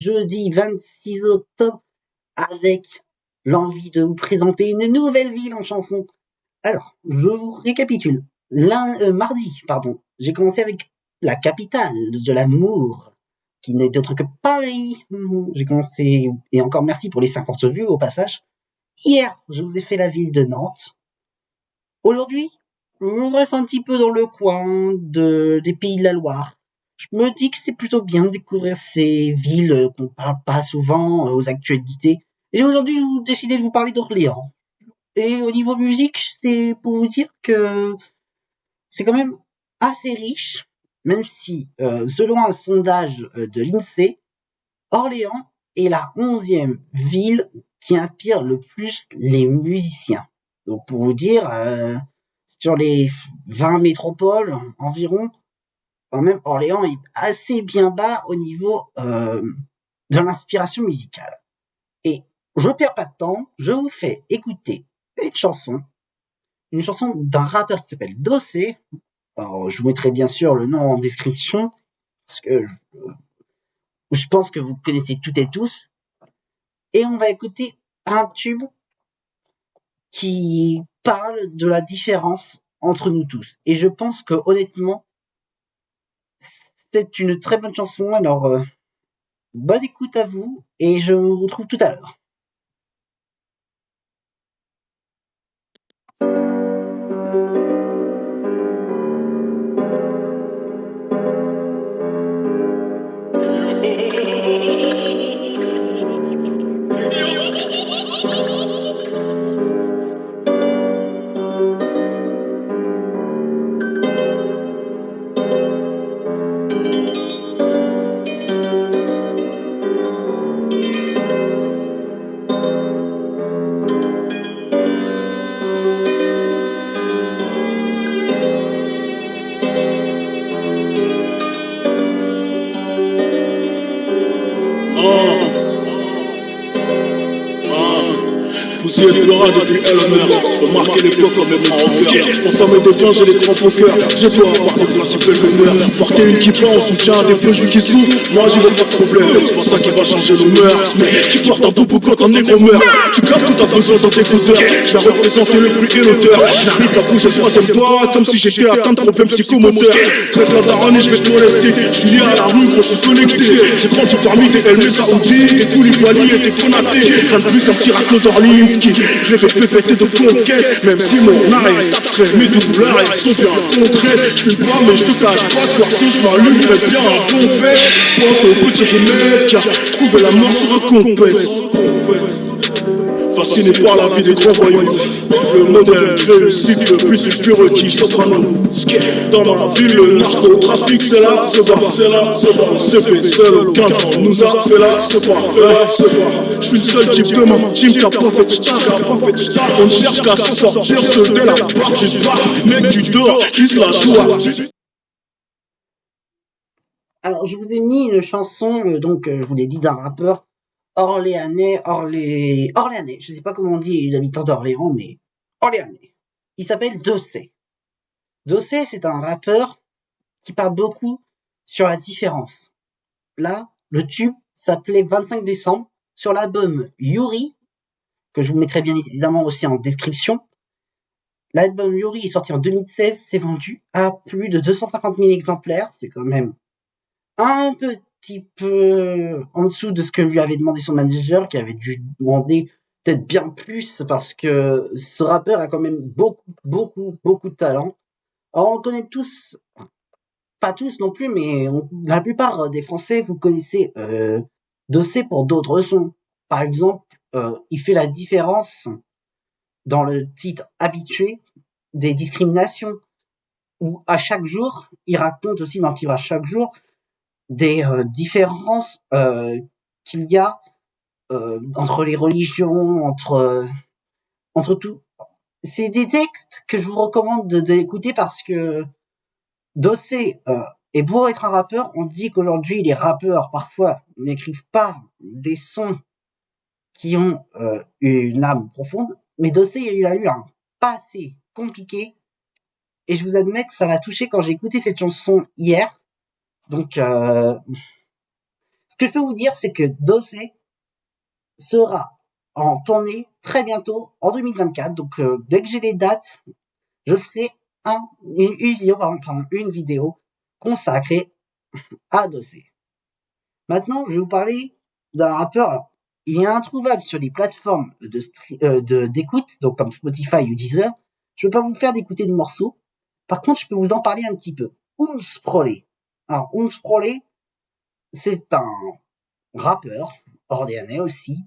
jeudi 26 octobre avec l'envie de vous présenter une nouvelle ville en chanson. Alors, je vous récapitule. Mardi, j'ai commencé avec la capitale de l'amour, qui n'est autre que Paris. J'ai commencé, et encore merci pour les 50 vues au passage. Hier, je vous ai fait la ville de Nantes. Aujourd'hui, on reste un petit peu dans le coin des Pays de la Loire. Je me dis que c'est plutôt bien de découvrir ces villes qu'on parle pas souvent aux actualités. Et aujourd'hui, j'ai décidé de vous parler d'Orléans. Et au niveau musique, c'est pour vous dire que c'est quand même assez riche, même si, selon un sondage de l'INSEE, Orléans est la 11e ville qui inspire le plus les musiciens. Donc pour vous dire, sur les 20 métropoles environ, quand même Orléans est assez bien bas au niveau de l'inspiration musicale. Et je perds pas de temps, je vous fais écouter une chanson d'un rappeur qui s'appelle Dossé. Alors, je vous mettrai bien sûr le nom en description, parce que je pense que vous connaissez toutes et tous. Et on va écouter un tube qui parle de la différence entre nous tous. Et je pense que honnêtement, c'est une très bonne chanson. Alors, bonne écoute à vous, et je vous retrouve tout à l'heure. Poussière pleura depuis Elmer. Remarquez l'époque comme mes bras en cœur. Je pense à mes défenses, j'ai les crampes au cœur. J'ai beau avoir des principes l'honneur. Porter une kippa en soutien des feux qui souffrent. Moi j'y vois pas de problème. C'est pas ça qui va changer nos mœurs. Mais qui porte un boubou quand un négro meurt. Tu captes tout, t'as besoin dans tes causeurs. Je vais représenter le bruit et l'odeur. J'arrive qu'à bouger le troisième doigt. Comme si j'étais atteint de problèmes psychomoteurs. Traite la daronne et je vais te molester. Je suis lié à la rue, gros, je suis connecté. J'ai pris parmi des Elmé Saoudi, des Koulibaly et des Konaté. Rien de plus qu'un petit raclo d'Orlinski. Je vais te péter de conquête. Même si mon arrêt est abstrait, mes douleurs elles sont bien contrées. Je fume pas mais je te cache pas que soir si je m'allumerais bien un bon père. Je pense au petit remède qui a trouvé la mort sur un compète. Fasciné par la vie des grands voyous. Le modèle réussi le plus suspireux qui s'offre à nous. Dans ma ville, le narcotrafic, c'est là, c'est bas, c'est là, c'est bas. On s'est fait seul, aucun temps nous a fait là, c'est pas, c'est pas. Je suis le seul type de ma team qui a pas fait star. On ne cherche qu'à s'en sortir, ceux de la barre, juste pas. Mec du dehors, qui se la joue. Alors, je vous ai mis une chanson, je vous l'ai dit, d'un rappeur orléanais, je sais pas comment on dit les habitants d'Orléans, mais orléanais. Il s'appelle Dossé. Dossé, c'est un rappeur qui parle beaucoup sur la différence. Là, le tube s'appelait 25 décembre sur l'album Yuri, que je vous mettrai bien évidemment aussi en description. L'album Yuri est sorti en 2016, c'est vendu à plus de 250 000 exemplaires, c'est quand même un petit peu en dessous de ce que lui avait demandé son manager, qui avait dû demander peut-être bien plus, parce que ce rappeur a quand même beaucoup de talent. Alors on connaît tous, pas tous non plus, mais la plupart des Français, vous connaissez Dossé pour d'autres sons. Par exemple, il fait la différence dans le titre Habitué des discriminations, où à chaque jour, il raconte aussi dans le titre à chaque jour des différences qu'il y a entre les religions, entre tout. C'est des textes que je vous recommande d'écouter parce que Dossé est beau être un rappeur. On dit qu'aujourd'hui les rappeurs parfois n'écrivent pas des sons qui ont une âme profonde, mais Dossé il a eu un passé compliqué et je vous admets que ça m'a touché quand j'ai écouté cette chanson hier. Donc Ce que je peux vous dire, c'est que Dossé sera en tournée très bientôt en 2024. Donc dès que j'ai les dates, je ferai une vidéo consacrée à Dossé. Maintenant, je vais vous parler d'un rappeur. Il est introuvable sur les plateformes d'écoute, donc comme Spotify ou Deezer. Je ne peux pas vous faire d'écouter de morceaux. Par contre, je peux vous en parler un petit peu. Prolé. Alors, Prolé, c'est un rappeur orléanais aussi.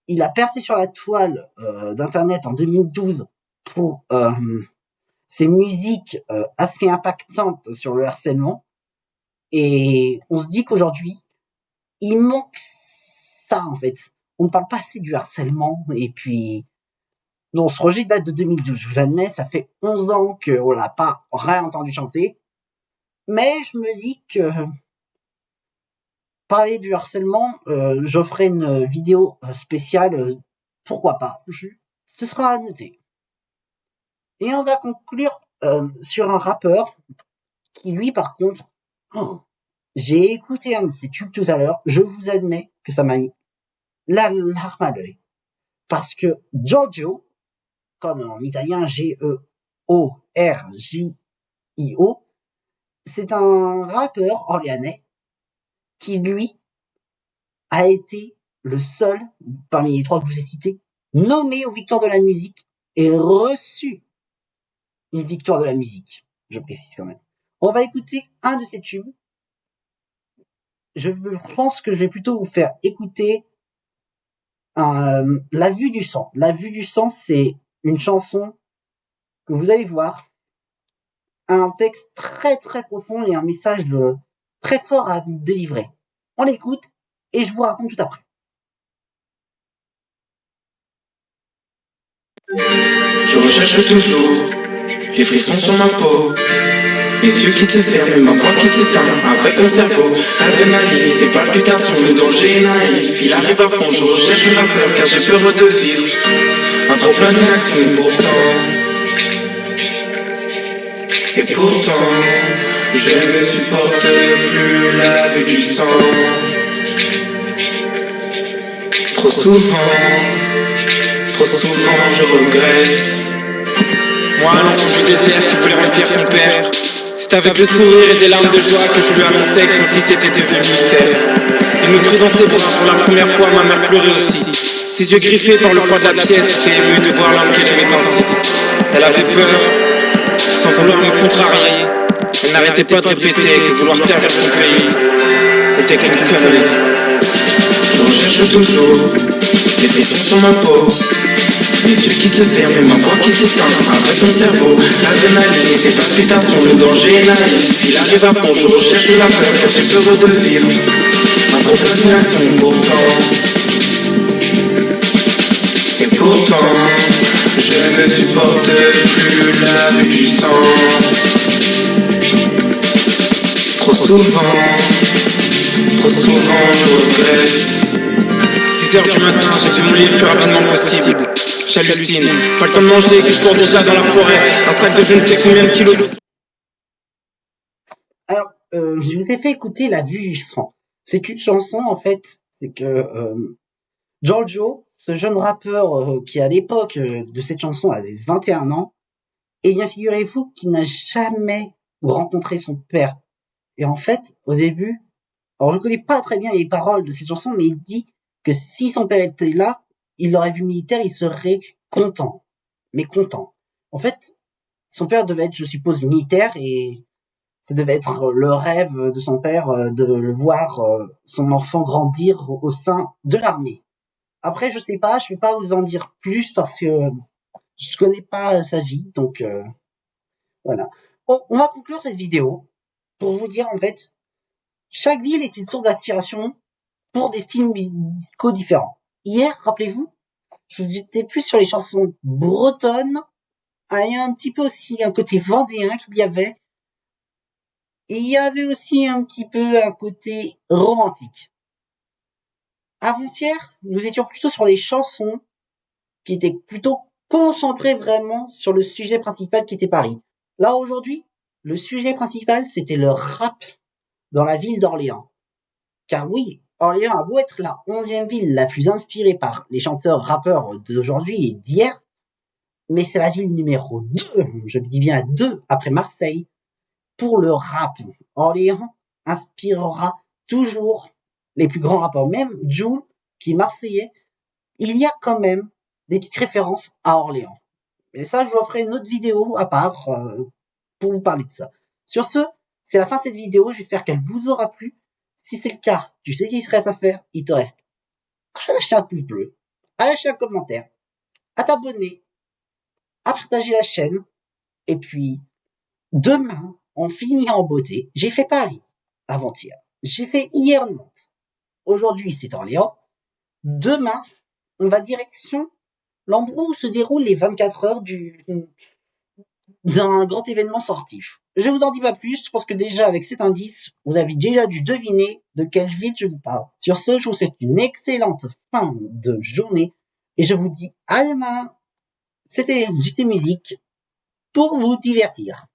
Il a percé sur la toile d'internet en 2012 pour ses musiques assez impactantes sur le harcèlement. Et on se dit qu'aujourd'hui, il manque ça en fait. On ne parle pas assez du harcèlement. Et puis, non, ce projet date de 2012. Je vous admets, ça fait 11 ans qu'on l'a pas rien entendu chanter. Mais je me dis que parler du harcèlement, je ferai une vidéo spéciale. Pourquoi pas, ce sera à noter. Et on va conclure sur un rappeur qui, lui, par contre, j'ai écouté un de ses tubes tout à l'heure. Je vous admets que ça m'a mis la larme à l'œil. Parce que Giorgio, comme en italien Georgio, c'est un rappeur orléanais qui, lui, a été le seul, parmi les trois que je vous ai cités, nommé aux victoires de la musique et reçu une victoire de la musique. Je précise quand même. On va écouter un de ces tubes. Je pense que je vais plutôt vous faire écouter La Vue du Sang. La Vue du Sang, c'est une chanson que vous allez voir, un texte très très profond et un message très fort à délivrer. On l'écoute et je vous raconte tout après. Je recherche toujours les frissons sur ma peau, les yeux qui se ferment et ma voix qui s'éteint avec mon cerveau. L'adrénaline et ses palpitations, le danger est naïf. Il arrive à fond, je recherche la peur car j'ai peur de vivre un trop plein d'inaction et pourtant je ne supporte plus la vue du sang. Trop souvent je regrette. Moi, l'enfant du désert qui voulait rendre fier son père, c'est avec le sourire et des larmes de joie que je lui annonçais que son fils était devenu militaire. Il me prit dans ses bras pour la première fois, ma mère pleurait aussi. Ses yeux griffés par le froid de la pièce étaient émus de voir l'homme qu'elle aimait ainsi. Elle avait peur, sans vouloir me contrarier. Elle n'arrêtait pas de répéter que vouloir servir son pays était qu'une connerie. Je recherche toujours les frissons sur ma peau, les yeux qui se ferment et ma voix qui s'éteint avec mon cerveau. L'adrénaline et ses palpitations, le danger est naïf. Il arrive à fond, je recherche la peur car j'ai peur de vivre un trop plein d'inaction et pourtant je ne supporte plus la vue du sang. Trop souvent je regrette. 6h du matin, j'ai fait mon lit le plus rapidement possible. J'hallucine, pas le temps de manger que je cours déjà dans la forêt. Un sac de je ne sais combien de kilos. Alors, je vous ai fait écouter La Vue du Sang. C'est une chanson, en fait, c'est que Giorgio, ce jeune rappeur qui à l'époque de cette chanson avait 21 ans, et bien figurez-vous qu'il n'a jamais rencontré son père. Et en fait, au début, alors je connais pas très bien les paroles de cette chanson, mais il dit que si son père était là, il l'aurait vu militaire, il serait content. Mais content. En fait, son père devait être, je suppose, militaire et ça devait être le rêve de son père de le voir son enfant grandir au sein de l'armée. Après, je sais pas, je vais pas vous en dire plus parce que je connais pas sa vie, donc voilà. Bon, on va conclure cette vidéo pour vous dire en fait, chaque ville est une source d'inspiration pour des styles musicaux différents. Hier, rappelez-vous, j'étais plus sur les chansons bretonnes. Il y a un petit peu aussi un côté vendéen qu'il y avait. Et il y avait aussi un petit peu un côté romantique. Avant-hier, nous étions plutôt sur des chansons qui étaient plutôt concentrées vraiment sur le sujet principal qui était Paris. Là, aujourd'hui, le sujet principal, c'était le rap dans la ville d'Orléans. Car oui, Orléans a beau être la 11e ville la plus inspirée par les chanteurs rappeurs d'aujourd'hui et d'hier, mais c'est la ville numéro 2, je dis bien 2, après Marseille, pour le rap. Orléans inspirera toujours les plus grands rappeurs, même Jul, qui est marseillais. Il y a quand même des petites références à Orléans. Et ça, je vous ferai une autre vidéo à part pour vous parler de ça. Sur ce, c'est la fin de cette vidéo. J'espère qu'elle vous aura plu. Si c'est le cas, tu sais qu'il serait à faire. Il te reste à lâcher un pouce bleu, à lâcher un commentaire, à t'abonner, à partager la chaîne. Et puis, demain, on finit en beauté. J'ai fait Paris avant-hier. J'ai fait hier Nantes. Aujourd'hui, c'est Orléans. Demain, on va direction l'endroit où se déroulent les 24 heures d'un grand événement sportif. Je vous en dis pas plus, je pense que déjà avec cet indice, vous avez déjà dû deviner de quelle ville je vous parle. Sur ce, je vous souhaite une excellente fin de journée et je vous dis à demain. C'était JT Musique pour vous divertir.